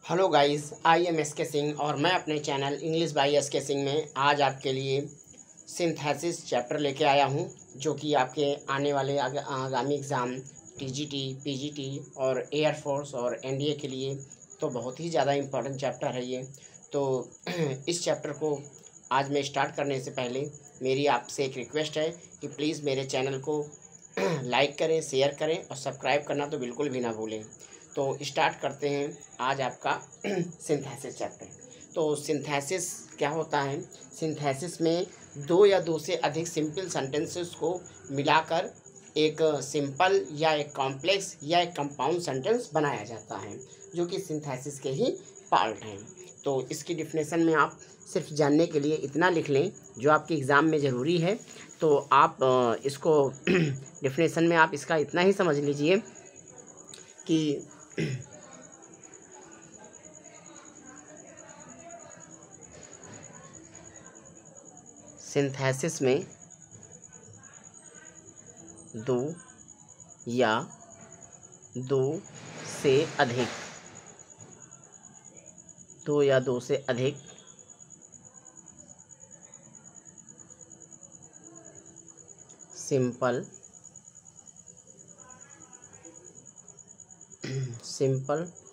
Hello guys, I am S के सिंह और मैं अपने चैनल इंग्लिश बाय एस के सिंह में आज आपके लिए सिंथेसिस चैप्टर लेके आया हूं, जो कि आपके आने वाले आगामी एग्ज़ाम टीजीटी, पीजीटी और एयरफोर्स और एनडीए के लिए तो बहुत ही ज़्यादा इम्पोर्टेंट चैप्टर है ये। तो इस चैप्टर को आज मैं स्टार्ट करने से पहले मेरी आपसे एक रिक्वेस्ट है कि प्लीज़ मेरे चैनल को लाइक करें, शेयर करें और सब्सक्राइब करना तो बिल्कुल भी ना भूलें। तो स्टार्ट करते हैं आज आपका सिंथेसिस चैप्टर। तो सिंथेसिस क्या होता है? सिंथेसिस में दो या दो से अधिक सिंपल सेंटेंसेस को मिलाकर एक सिंपल या एक कॉम्प्लेक्स या एक कंपाउंड सेंटेंस बनाया जाता है, जो कि सिंथेसिस के ही पार्ट हैं। तो इसकी डिफिनेशन में आप सिर्फ जानने के लिए इतना लिख लें जो आपके एग्ज़ाम में ज़रूरी है। तो आप इसको डिफिनेशन में आप इसका इतना ही समझ लीजिए कि सिंथेसिस में दो या दो से अधिक सिंपल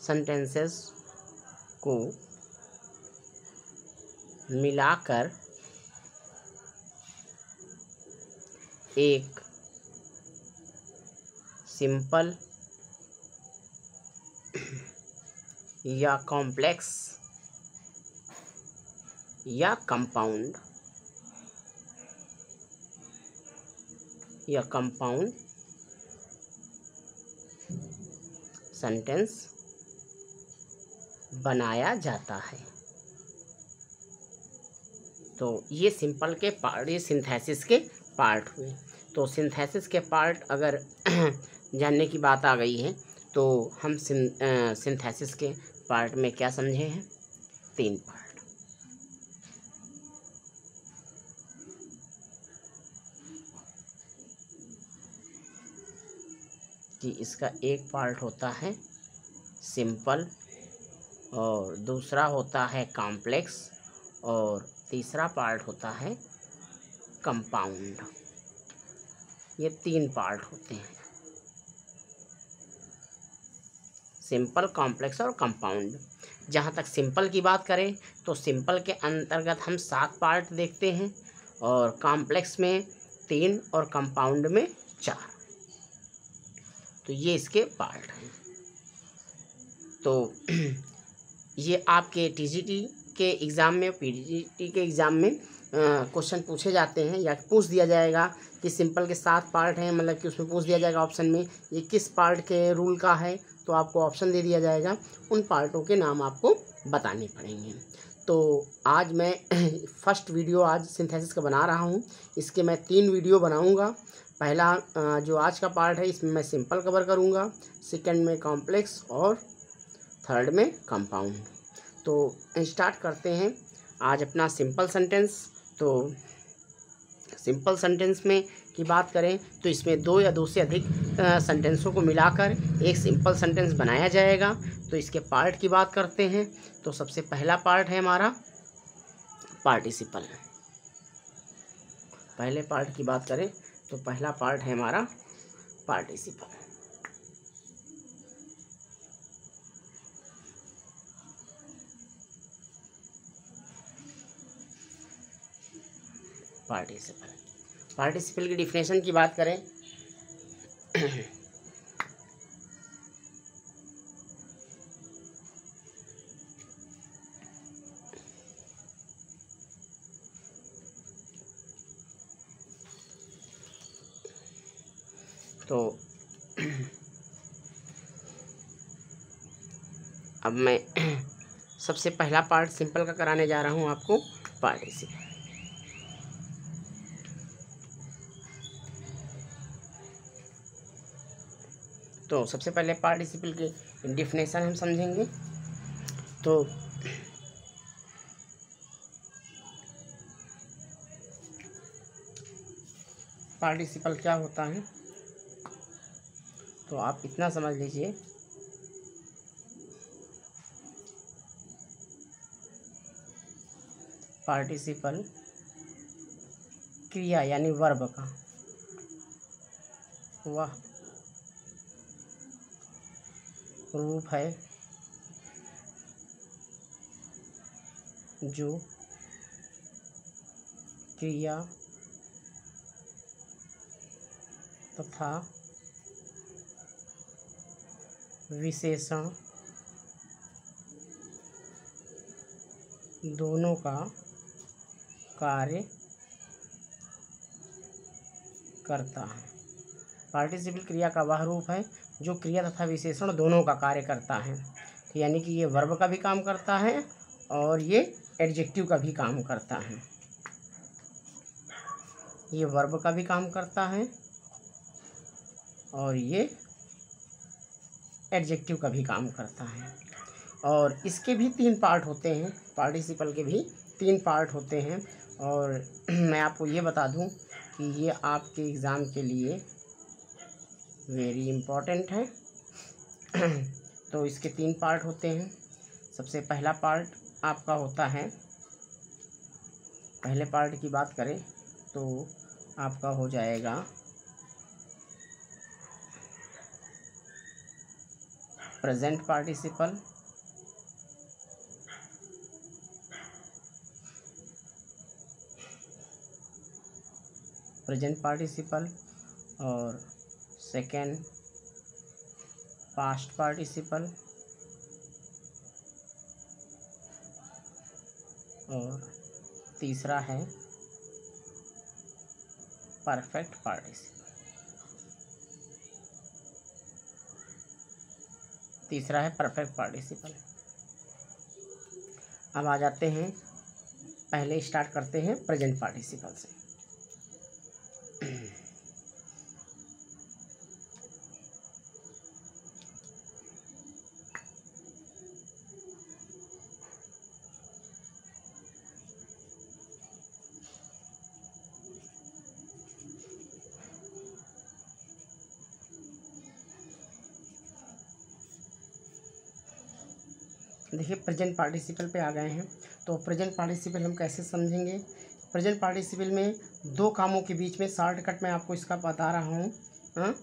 सेंटेंसेस को मिलाकर एक सिंपल या कॉम्प्लेक्स या कंपाउंड सेंटेंस बनाया जाता है। तो ये सिंपल के पार्ट, ये सिंथेसिस के पार्ट हुए। तो सिंथेसिस के पार्ट अगर जानने की बात आ गई है तो हम सिंथेसिस के पार्ट में क्या समझे हैं? 3 पार्ट। कि इसका एक पार्ट होता है सिंपल, और दूसरा होता है कॉम्प्लेक्स, और तीसरा पार्ट होता है कंपाउंड। ये 3 पार्ट होते हैं, सिंपल, कॉम्प्लेक्स और कंपाउंड। जहाँ तक सिंपल की बात करें तो सिंपल के अंतर्गत हम 7 पार्ट देखते हैं, और कॉम्प्लेक्स में 3 और कंपाउंड में 4। तो ये इसके पार्ट हैं। तो ये आपके टीजीटी के एग्ज़ाम में, पीजीटी के एग्ज़ाम में क्वेश्चन पूछे जाते हैं, या पूछ दिया जाएगा कि सिंपल के 7 पार्ट हैं, मतलब कि उसमें पूछ दिया जाएगा ऑप्शन में ये किस पार्ट के रूल का है, तो आपको ऑप्शन दे दिया जाएगा, उन पार्टों के नाम आपको बताने पड़ेंगे। तो आज मैं फर्स्ट वीडियो आज सिंथेसिस का बना रहा हूँ। इसके मैं 3 वीडियो बनाऊँगा। पहला जो आज का पार्ट है इसमें मैं सिंपल कवर करूँगा, सेकंड में कॉम्प्लेक्स और थर्ड में कंपाउंड। तो स्टार्ट करते हैं आज अपना सिंपल सेंटेंस। तो सिंपल सेंटेंस में की बात करें तो इसमें 2 या 2 से अधिक सेंटेंसों को मिलाकर एक सिंपल सेंटेंस बनाया जाएगा। तो इसके पार्ट की बात करते हैं। तो सबसे पहला पार्ट है हमारा पार्टिसिपल। पहले पार्ट की बात करें तो पहला पार्ट है हमारा पार्टिसिपल। पार्टिसिपल की डिफिनेशन की बात करें तो अब मैं सबसे पहला पार्ट सिंपल का कराने जा रहा हूँ आपको, पार्टिसिपल। तो सबसे पहले पार्टिसिपल की डिफिनेशन हम समझेंगे। तो पार्टिसिपल क्या होता है, तो आप इतना समझ लीजिए पार्टिसिपल क्रिया यानी वर्ब का वह रूप है जो क्रिया तथा विशेषण दोनों का कार्य करता है। पार्टिसिपल क्रिया का वह रूप है जो क्रिया तथा विशेषण दोनों का कार्य करता है, यानी कि ये वर्ब का भी काम करता है और ये एडजेक्टिव का भी काम करता है। ये वर्ब का भी काम करता है और ये एडजेक्टिव का भी काम करता है। और इसके भी 3 पार्ट होते हैं, पार्टिसिपल के भी 3 पार्ट होते हैं। और मैं आपको ये बता दूं कि ये आपके एग्ज़ाम के लिए वेरी इम्पोर्टेंट है। तो इसके 3 पार्ट होते हैं। सबसे पहला पार्ट आपका होता है, पहले पार्ट की बात करें तो आपका हो जाएगा प्रेजेंट पार्टिसिपल, और सेकेंड पास्ट पार्टिसिपल और तीसरा है परफेक्ट पार्टिसिपल। अब आ जाते हैं, पहले स्टार्ट करते हैं प्रेजेंट पार्टिसिपल से। देखिए प्रेजेंट पार्टिसिपल पे आ गए हैं। तो प्रेजेंट पार्टिसिपल हम कैसे समझेंगे? प्रेजेंट पार्टिसिपल में 2 कामों के बीच में शॉर्टकट मैं आपको इसका बता रहा हूँ। हाँ,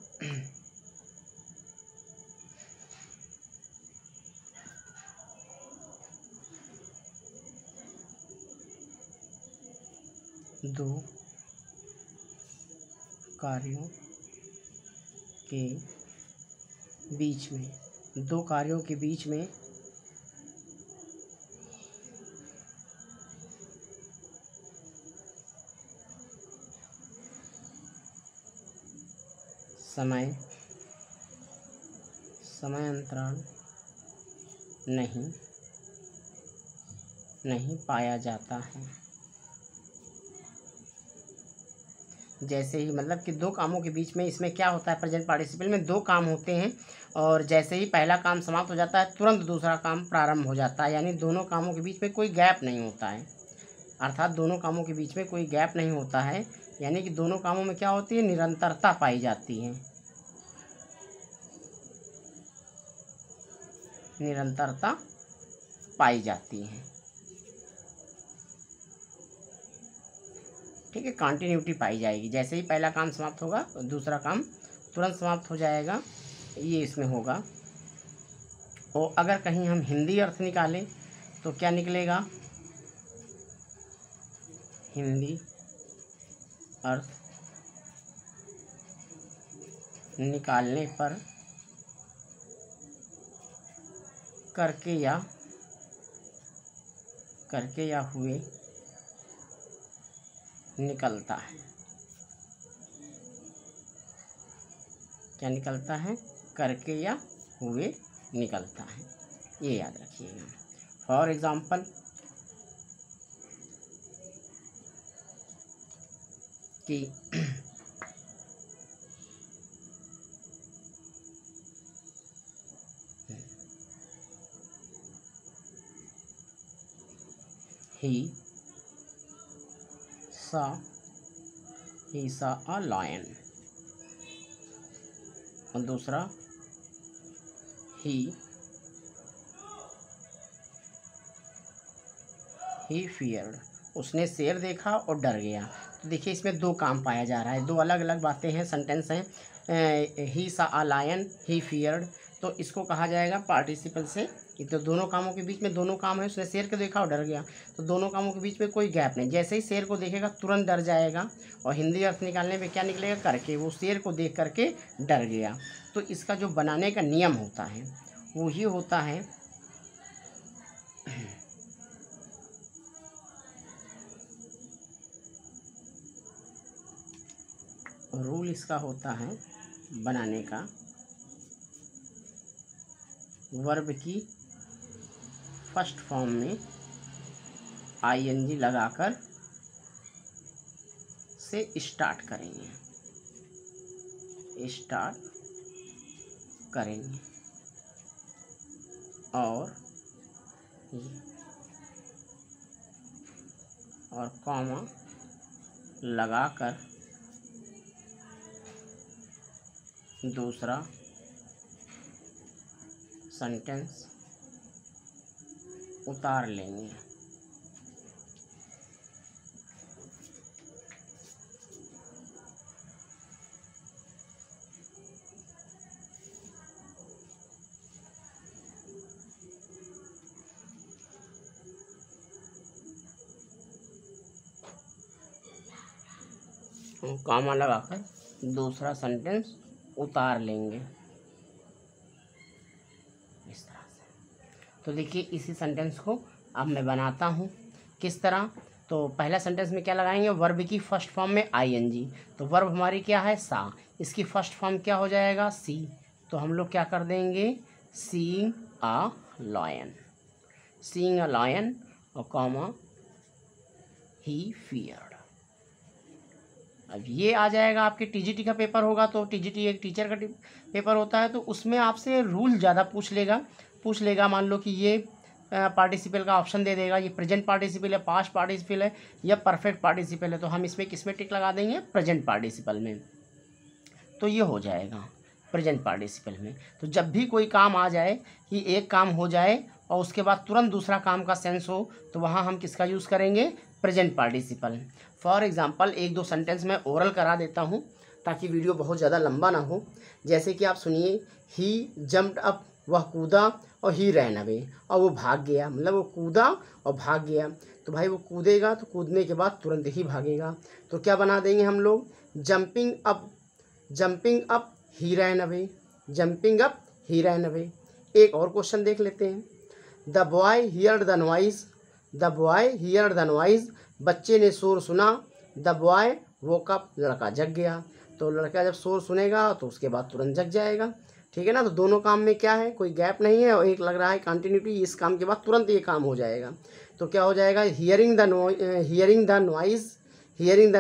2 कार्यों के बीच में, 2 कार्यों के बीच में समय अंतराल नहीं पाया जाता है। जैसे ही मतलब कि 2 कामों के बीच में, इसमें क्या होता है प्रेजेंट पार्टिसिपल में 2 काम होते हैं और जैसे ही पहला काम समाप्त हो जाता है तुरंत दूसरा काम प्रारंभ हो जाता है, यानी दोनों कामों के बीच में कोई गैप नहीं होता है। अर्थात दोनों कामों के बीच में कोई गैप नहीं होता है, यानी कि दोनों कामों में क्या होती है, निरंतरता पाई जाती है। निरंतरता पाई जाती है, ठीक है, कंटिन्यूटी पाई जाएगी। जैसे ही पहला काम समाप्त होगा दूसरा काम तुरंत समाप्त हो जाएगा, ये इसमें होगा। और अगर कहीं हम हिंदी अर्थ निकालें तो क्या निकलेगा? हिंदी अर्थ निकालने पर करके या हुए निकलता है। क्या निकलता है? करके या हुए निकलता है, ये याद रखिएगा। फॉर एग्जाम्पल कि he saw a lion, और दूसरा he feared उसने शेर देखा और डर गया। तो देखिए इसमें दो काम पाया जा रहा है, दो अलग अलग बातें हैं, सेंटेंस हैं। ही सा अ लायन, ही फियर्ड, तो इसको कहा जाएगा पार्टिसिपल से कि तो दोनों कामों के बीच में दोनों काम है, उसने शेर को देखा और डर गया, तो दोनों कामों के बीच में कोई गैप नहीं। जैसे ही शेर को देखेगा तुरंत डर जाएगा, और हिंदी अर्थ निकालने में क्या निकलेगा, करके, वो शेर को देख करके डर गया। तो इसका जो बनाने का नियम होता है वो ही होता है रूल इसका होता है बनाने का, वर्ब की फर्स्ट फॉर्म में आईएनजी लगाकर से स्टार्ट करेंगे, और कॉमा लगाकर दूसरा सेंटेंस उतार लेंगे। कॉमा लगाकर दूसरा सेंटेंस उतार लेंगे इस तरह से। तो देखिए इसी सेंटेंस को अब मैं बनाता हूँ किस तरह। तो पहला सेंटेंस में क्या लगाएंगे, वर्ब की फर्स्ट फॉर्म में आईएनजी। तो वर्ब हमारी क्या है, सा, इसकी फर्स्ट फॉर्म क्या हो जाएगा, सी। तो हम लोग क्या कर देंगे, seeing a lion, seeing a lion, और कॉमा ही फियर्ड। अब ये आ जाएगा, आपके टीजीटी का पेपर होगा, तो टीजीटी एक टीचर का पेपर होता है, तो उसमें आपसे रूल ज़्यादा पूछ लेगा। मान लो कि ये पार्टिसिपल का ऑप्शन दे देगा, ये प्रेजेंट पार्टिसिपल है, पास्ट पार्टिसिपल है, या परफेक्ट पार्टिसिपल है, तो हम इसमें किस में टिक लगा देंगे, प्रेजेंट पार्टिसिपल में। तो ये हो जाएगा प्रेजेंट पार्टिसिपल में। तो जब भी कोई काम आ जाए कि एक काम हो जाए और उसके बाद तुरंत दूसरा काम का सेंस हो, तो वहाँ हम किसका यूज़ करेंगे, प्रेजेंट पार्टिसिपल। फॉर एग्जांपल एक दो सेंटेंस मैं ओरल करा देता हूँ ताकि वीडियो बहुत ज़्यादा लंबा ना हो। जैसे कि आप सुनिए, ही जम्प्ड अप, वह कूदा, और ही रैन अवे, और वो भाग गया, मतलब वो कूदा और भाग गया। तो भाई वो कूदेगा तो कूदने के बाद तुरंत ही भागेगा, तो क्या बना देंगे हम लोग, जंपिंग अप ही रैन अवे, जंपिंग अप ही रैन अवे। एक और क्वेश्चन देख लेते हैं, the boy heard the noise, बच्चे ने शोर सुना, द बॉय वोक अप, लड़का जग गया। तो लड़का जब शोर सुनेगा तो उसके बाद तुरंत जग जाएगा, ठीक है ना। तो दोनों काम में क्या है, कोई गैप नहीं है, और एक लग रहा है कंटिन्यूटी, इस काम के बाद तुरंत ये काम हो जाएगा। तो क्या हो जाएगा, हियरिंग द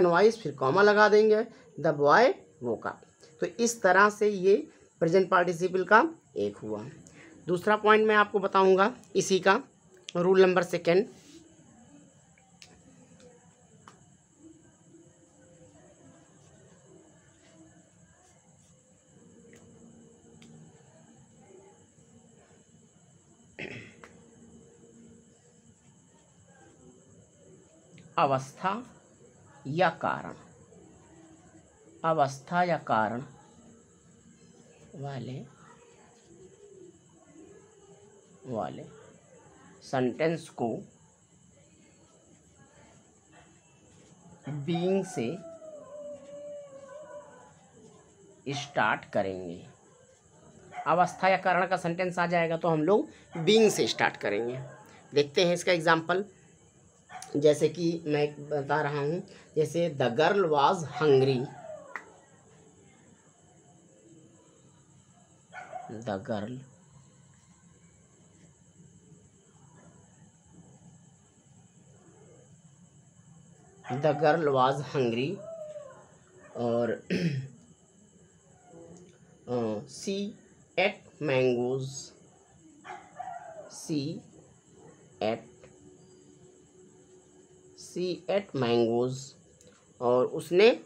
नॉइज, फिर कॉमा लगा देंगे, द बॉय वोक अप। तो इस तरह से ये प्रेजेंट पार्टिसिपल का एक हुआ। दूसरा पॉइंट मैं आपको बताऊंगा इसी का, रूल नंबर 2, अवस्था या कारण वाले सेंटेंस को बीइंग से स्टार्ट करेंगे। अवस्था या कारण का सेंटेंस आ जाएगा तो हम लोग बीइंग से स्टार्ट करेंगे। देखते हैं इसका एग्जांपल। जैसे कि मैं बता रहा हूँ, जैसे the girl was hungry, the girl was hungry, और सी एट मैंगोज, और उसने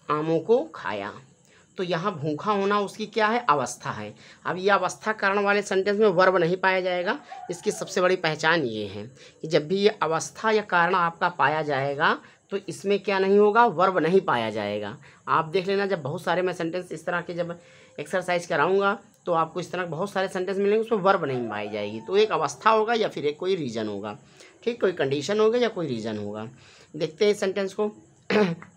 आमों को खाया। तो यहाँ भूखा होना उसकी क्या है, अवस्था है। अब ये अवस्था कारण वाले सेंटेंस में वर्ब नहीं पाया जाएगा। इसकी सबसे बड़ी पहचान ये है कि जब भी ये अवस्था या कारण आपका पाया जाएगा तो इसमें क्या नहीं होगा, वर्ब नहीं पाया जाएगा। आप देख लेना, जब बहुत सारे मैं सेंटेंस इस तरह के जब एक्सरसाइज कराऊंगा तो आपको इस तरह के बहुत सारे सेंटेंस मिलेंगे, उसमें वर्ब नहीं पाई जाएगी। तो एक अवस्था होगा या फिर एक कोई रीज़न होगा, ठीक, कोई कंडीशन होगा या कोई रीज़न होगा। देखते हैं इस सेंटेंस को।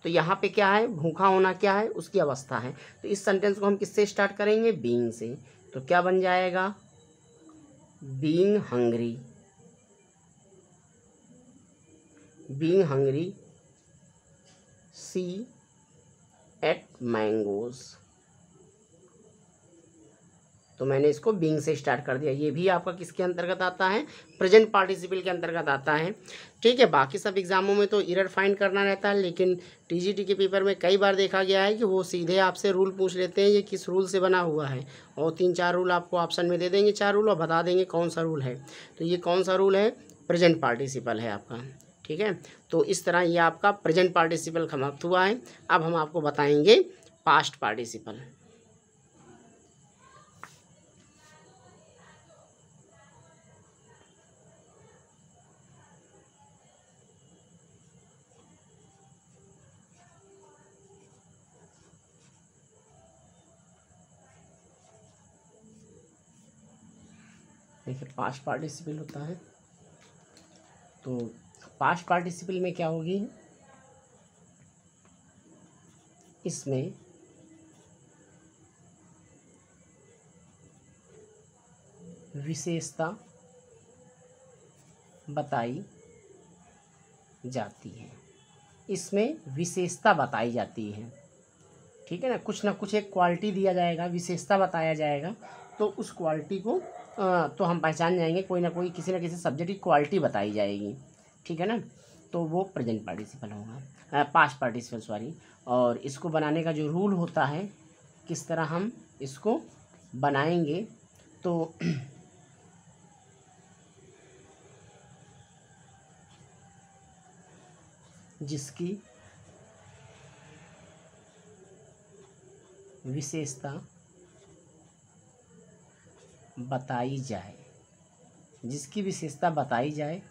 तो यहाँ पे क्या है, भूखा होना क्या है, उसकी अवस्था है। तो इस सेंटेंस को हम किससे स्टार्ट करेंगे, बीइंग से। तो क्या बन जाएगा, बीइंग हंग्री, बीइंग हंग्री सी एट मैंगोज। तो मैंने इसको बीइंग से स्टार्ट कर दिया। ये भी आपका किसके अंतर्गत आता है, प्रेजेंट पार्टिसिपल के अंतर्गत आता है, ठीक है। बाकी सब एग्जामों में तो एरर फाइंड करना रहता है, लेकिन टीजीटी के पेपर में कई बार देखा गया है कि वो सीधे आपसे रूल पूछ लेते हैं ये किस रूल से बना हुआ है, और 3-4 रूल आपको ऑप्शन में दे देंगे, 4 रूल, और बता देंगे कौन सा रूल है। तो ये कौन सा रूल है, प्रेजेंट पार्टिसिपल है आपका, ठीक है। तो इस तरह ये आपका प्रेजेंट पार्टिसिपल समाप्त हुआ है। अब हम आपको बताएंगे पास्ट पार्टिसिपल। देखिए पास्ट पार्टिसिपल होता है, तो पास्ट पार्टिसिपल में क्या होगी, इसमें विशेषता बताई जाती है, इसमें विशेषता बताई जाती है, ठीक है ना कुछ एक क्वालिटी दिया जाएगा, विशेषता बताया जाएगा, तो उस क्वालिटी को तो हम पहचान जाएंगे, कोई ना कोई किसी न किसी सब्जेक्ट की क्वालिटी बताई जाएगी, ठीक है ना। तो वो प्रेजेंट पार्टिसिपल होगा, पास्ट पार्टिसिपल सॉरी। और इसको बनाने का जो रूल होता है, किस तरह हम इसको बनाएंगे, तो जिसकी विशेषता बताई जाए, जिसकी विशेषता बताई जाए,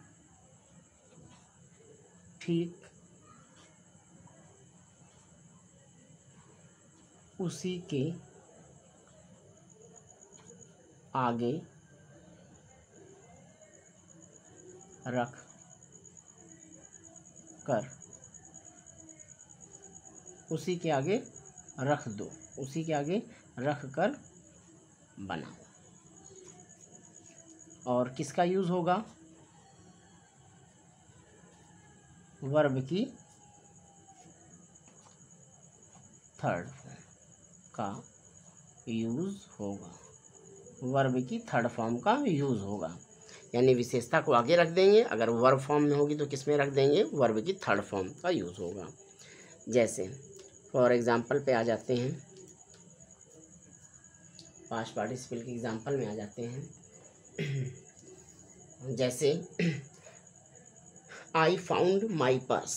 ठीक उसी के आगे रख कर, उसी के आगे रख दो, उसी के आगे रख कर बनाओ। और किसका यूज़ होगा, वर्ब की थर्ड फॉर्म का यूज़ होगा, वर्ब की थर्ड फॉर्म का यूज़ होगा। यानी विशेषता को आगे रख देंगे, अगर वर्ब फॉर्म में होगी तो किस में रख देंगे, वर्ब की थर्ड फॉर्म का यूज़ होगा। जैसे फॉर एग्जांपल पे आ जाते हैं, पास्ट पार्टिसिपल के एग्जांपल में आ जाते हैं। जैसे I found my purse,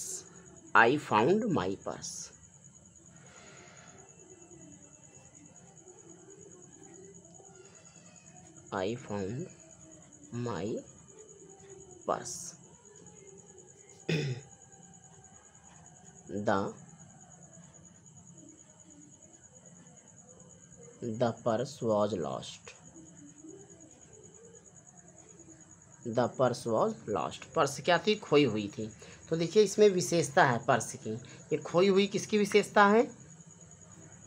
I found my purse, I found my purse, the purse was lost, the purse was lost. Purse क्या थी, खोई हुई थी। तो देखिए इसमें विशेषता है पर्स की, ये खोई हुई किसकी विशेषता है,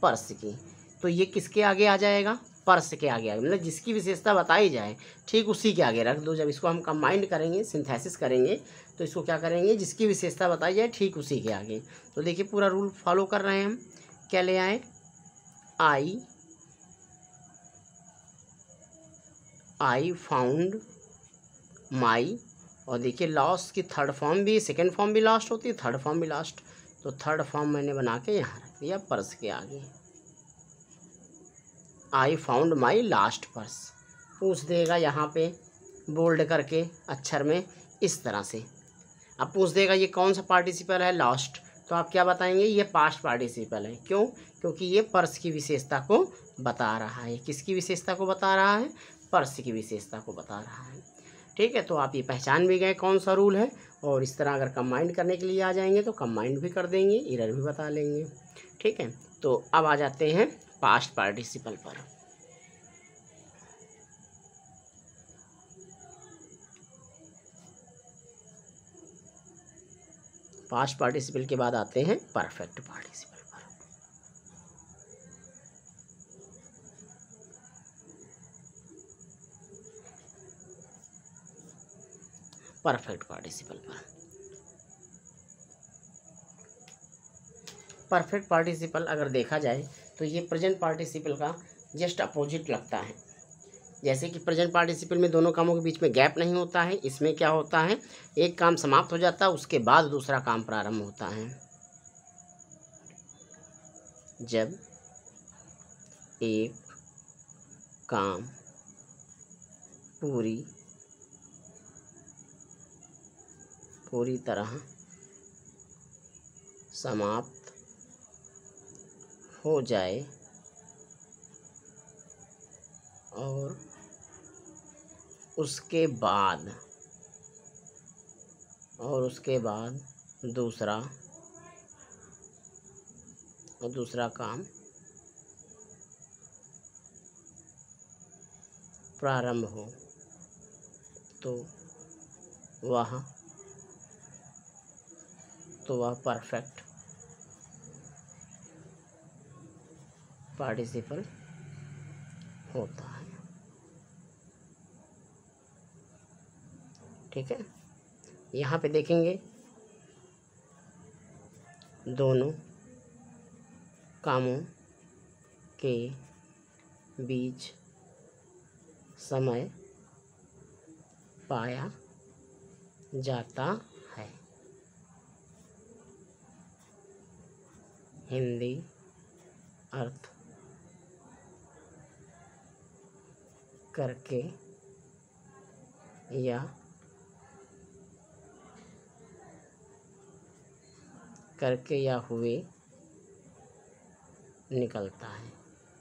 पर्स की। तो ये किसके आगे आ जाएगा, पर्स के आगे आएगा, मतलब जिसकी विशेषता बताई जाए ठीक उसी के आगे रख दो। जब इसको हम कंबाइंड करेंगे, सिंथेसिस करेंगे, तो इसको क्या करेंगे, जिसकी विशेषता बताई जाए ठीक उसी के आगे। तो देखिए पूरा रूल फॉलो कर रहे हैं हम, क्या ले आए, आई फाउंड माई, और देखिए लॉस्ट की थर्ड फॉर्म भी, सेकेंड फॉर्म भी लास्ट होती है, थर्ड फॉर्म भी लास्ट। तो थर्ड फॉर्म मैंने बना के यहाँ रख दिया पर्स के आगे, I found my last purse. पूछ देगा यहाँ पे बोल्ड करके अक्षर में इस तरह से, अब पूछ देगा ये कौन सा पार्टिसिपल है, लास्ट। तो आप क्या बताएंगे, ये पास्ट पार्टिसिपल है। क्यों? क्योंकि ये पर्स की विशेषता को बता रहा है। किसकी विशेषता को बता रहा है? पर्स की विशेषता को बता रहा है। ठीक है, तो आप ये पहचान भी गए कौन सा रूल है। और इस तरह अगर कंबाइंड करने के लिए आ जाएंगे तो कंबाइंड भी कर देंगे, एरर भी बता लेंगे। ठीक है, तो अब आ जाते हैं पास्ट पार्टिसिपल पर। पास्ट पार्टिसिपल के बाद आते हैं परफेक्ट पार्टिसिपल पर। परफेक्ट पार्टिसिपल पर परफेक्ट पार्टिसिपल अगर देखा जाए तो ये प्रेजेंट पार्टिसिपल का जस्ट अपोजिट लगता है। जैसे कि प्रेजेंट पार्टिसिपल में दोनों कामों के बीच में गैप नहीं होता है, इसमें क्या होता है, एक काम समाप्त हो जाता है उसके बाद दूसरा काम प्रारंभ होता है। जब एक काम पूरी तरह समाप्त हो जाए और उसके बाद दूसरा काम प्रारंभ हो तो वह परफेक्ट पार्टिसिपल होता है। ठीक है, यहाँ पे देखेंगे दोनों कामों के बीच समय पाया जाता है। हिंदी अर्थ करके या हुए निकलता है।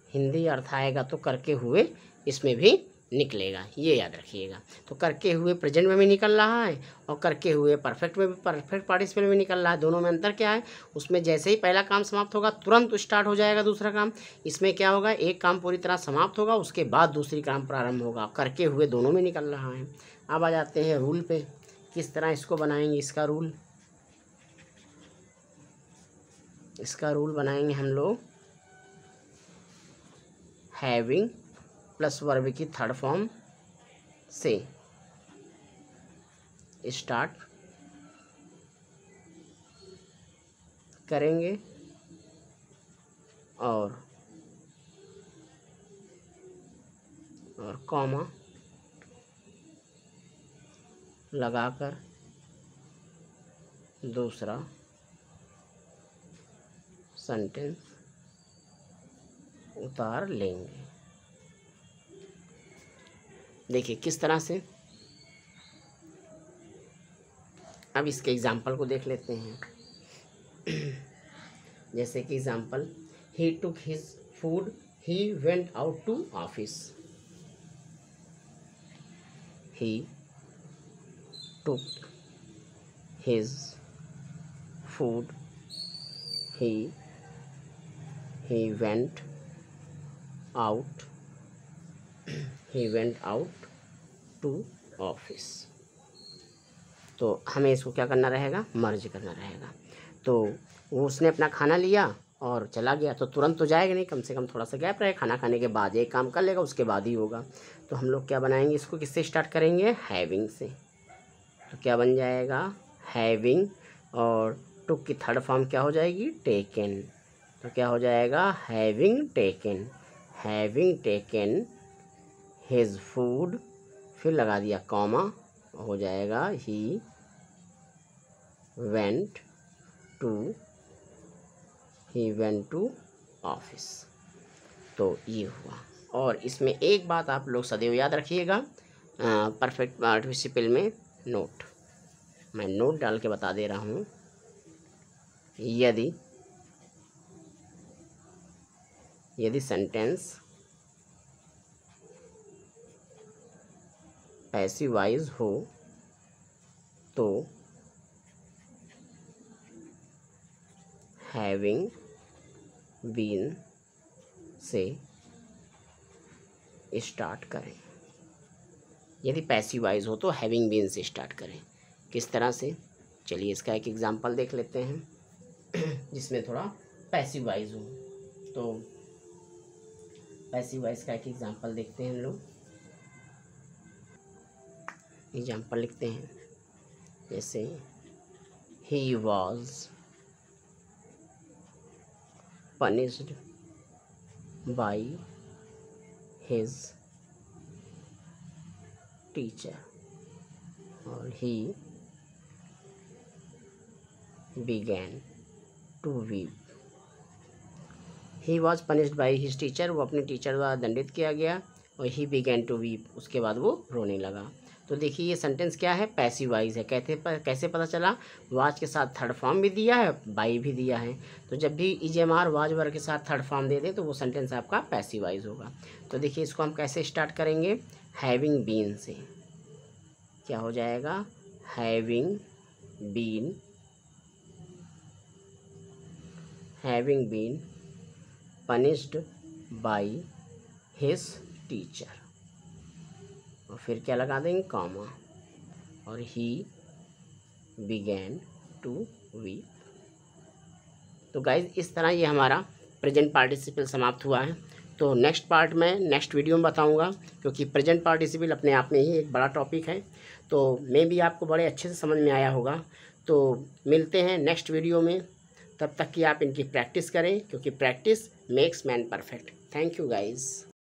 हिंदी अर्थ आएगा तो करके हुए इसमें भी निकलेगा, ये याद रखिएगा। तो करके हुए प्रेजेंट में भी निकल रहा है और करके हुए परफेक्ट में भी, परफेक्ट पार्टिसिपल में भी निकल रहा है। दोनों में अंतर क्या है, उसमें जैसे ही पहला काम समाप्त होगा तुरंत स्टार्ट हो जाएगा दूसरा काम। इसमें क्या होगा, एक काम पूरी तरह समाप्त होगा उसके बाद दूसरी काम प्रारंभ होगा। करके हुए दोनों में निकल रहा है। अब आ जाते हैं रूल पे, किस तरह इसको बनाएंगे। इसका रूल बनाएंगे हम लोग हैविंग प्लस वर्ब की थर्ड फॉर्म से स्टार्ट करेंगे और कॉमा लगाकर दूसरा सेंटेंस उतार लेंगे। देखिए किस तरह से, अब इसके एग्जाम्पल को देख लेते हैं। जैसे कि example, he took his food, he went out to office. He took his food, he went out to office। तो हमें इसको क्या करना रहेगा, मर्ज करना रहेगा। तो वो उसने अपना खाना लिया और चला गया, तो तुरंत तो जाएगा नहीं, कम से कम थोड़ा सा गैप रहे, खाना खाने के बाद एक काम कर लेगा उसके बाद ही होगा। तो हम लोग क्या बनाएंगे, इसको किससे स्टार्ट करेंगे, हैविंग से। तो क्या बन जाएगा, हैविंग, और टुक की थर्ड फॉर्म क्या हो जाएगी, टेकन। तो क्या हो जाएगा, हैविंग टेकन हिज फूड, फिर लगा दिया कॉमा, हो जाएगा ही वेंट टू ऑफिस। तो ये हुआ। और इसमें एक बात आप लोग सदैव याद रखिएगा, परफेक्ट पार्टिसिपल में नोट, मैं नोट डाल के बता दे रहा हूँ। यदि सेंटेंस पैसिव वॉइस हो तो हैविंग बीन से स्टार्ट करें। यदि पैसिव वॉइस हो तो हैविंग बीन से स्टार्ट करें। किस तरह से, चलिए इसका एक एग्जांपल देख लेते हैं जिसमें थोड़ा पैसिव वॉइस हो। तो पैसिव वॉइस का एक एग्जांपल देखते हैं हम लोग। एग्जांपल लिखते हैं जैसे he was punished by his teacher और ही began to weep। He was punished by his teacher, वो अपने टीचर द्वारा दंडित किया गया, और ही began to weep, उसके बाद वो रोने लगा। तो देखिए ये सेंटेंस क्या है, पैसिव वॉइस है। कैसे पता चला, वाज के साथ थर्ड फॉर्म भी दिया है, बाई भी दिया है। तो जब भी ईजेमार वाज वर्ग के साथ थर्ड फॉर्म दे दे तो वो सेंटेंस आपका पैसिव वॉइस होगा। तो देखिए इसको हम कैसे स्टार्ट करेंगे, हैविंग बीन से। क्या हो जाएगा, having been punished by his teacher, और फिर क्या लगा देंगे, कॉमा, और ही बिगैन टू वीप। तो गाइज इस तरह ये हमारा प्रेजेंट पार्टिसिपल समाप्त हुआ है। तो नेक्स्ट पार्ट में नेक्स्ट वीडियो में बताऊंगा, क्योंकि प्रेजेंट पार्टिसिपल अपने आप में ही एक बड़ा टॉपिक है। तो मे भी आपको बड़े अच्छे से समझ में आया होगा। तो मिलते हैं नेक्स्ट वीडियो में, तब तक कि आप इनकी प्रैक्टिस करें, क्योंकि practice makes man perfect. Thank you guys.